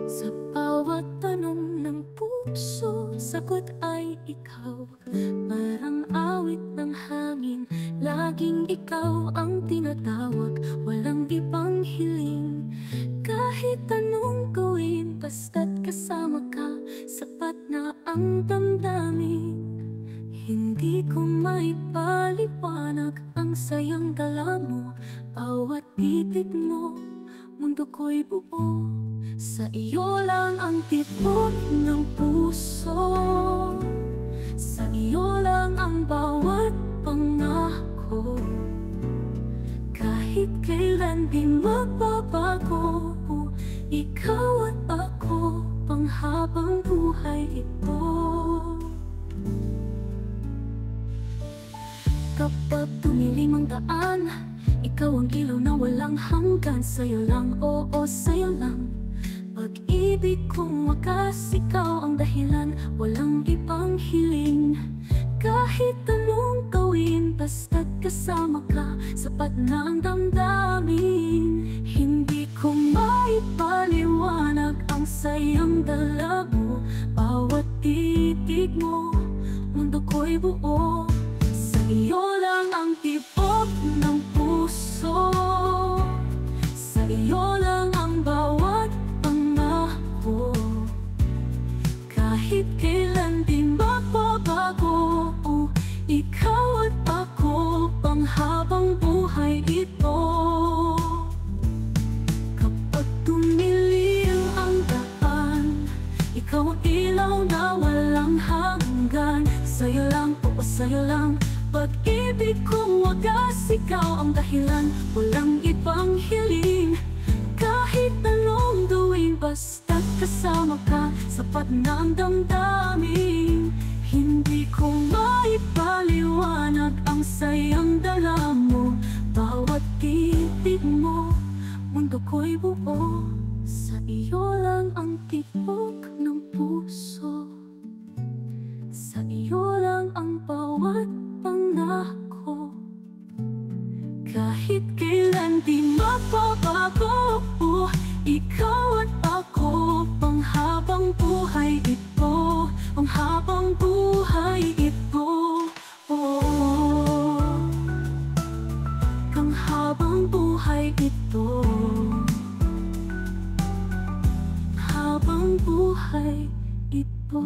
Sa bawat tanong ng puso, sagot ay ikaw. Parang awit ng hangin, laging ikaw ang tinatawag. Walang ibang hiling, kahit anong gawin, basta't kasama ka, sapat na ang damdamin. Hindi ko maipaliwanag ang sayang dala mo, bawat titig mo, mundo ko'y buo. Sa iyo lang ang tibok ng puso, sa iyo lang ang bawat pangako. Kahit kailan di magbabago, ikaw at ako, panghabang buhay ito. Kapag tumilim ang daan, ikaw ang ilaw na walang hanggan. Sa'yo lang, oo, sa'yo lang. Pag-ibig kong wakas, ikaw ang dahilan, walang ibang hiling. Kahit anong gawin, basta't kasama ka, sapat na ang damdamin. Hindi ko maipaliwanag ang sayang dala mo, bawat titig mo, mundo ko'y buo. Sa iyo lang ang tibok ng puso, sa iyo lang ang bawat pangako. Kahit kailan di magbabago, ikaw at ako, panghabang buhay ito. Kapag tumilim ang daan, ikaw ang ilaw na walang hanggan. Sa'yo lang, oo, sa'yo lang. Pag-ibig kong wagas, ikaw ang dahilan, walang ibang hiling. Kahit anong gawin, basta't kasama ka, sapat na ang damdamin. Hindi ko maipaliwanag ang sayang dala mo, bawat titig mo, mundo ko'y buo. Sa iyo lang ang tibok ng puso, sa iyo lang ang bawat pangako. Kahit kailan di magbabago, ikaw at ako, panghabang buhay ito, panghabang buhay ito. Panghabang buhay ito, habang buhay ito.